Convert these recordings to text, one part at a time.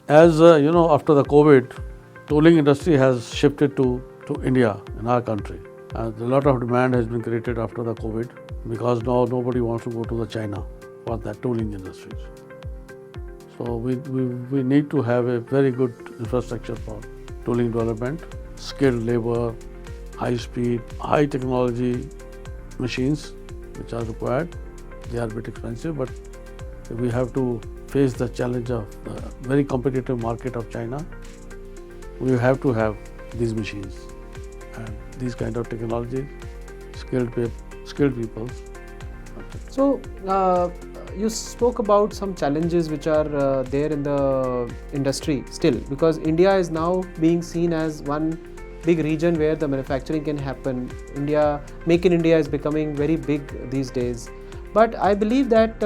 As after the COVID, tooling industry has shifted to India in our country. A lot of demand has been created after the COVID because now nobody wants to go to the China for that tooling industries. So we need to have a very good infrastructure for tooling development, skilled labor, high speed, high technology machines which are required. They are a bit expensive, but we have to face the challenge of the very competitive market of China. We have to have these machines and these kind of technologies, skilled people. So, you spoke about some challenges which are there in the industry still, because India is now being seen as one big region where the manufacturing can happen. Make in India is becoming very big these days. But I believe that,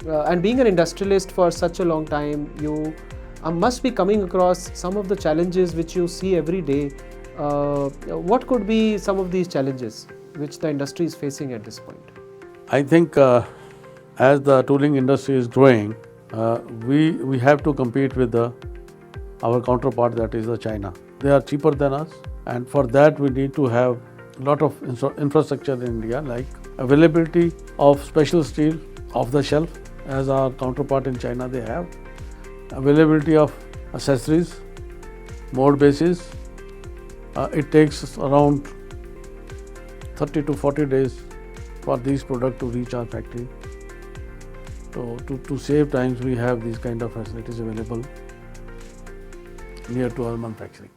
and being an industrialist for such a long time, you must be coming across some of the challenges which you see every day. What could be some of these challenges which the industry is facing at this point? I think as the tooling industry is growing, we have to compete with our counterpart, that is China. They are cheaper than us, and for that we need to have a lot of infrastructure in India, like availability of special steel off the shelf, as our counterpart in China they have, availability of accessories, mold bases. It takes around 30 to 40 days for these products to reach our factory. So to save times, we have these kind of facilities available near to our manufacturing.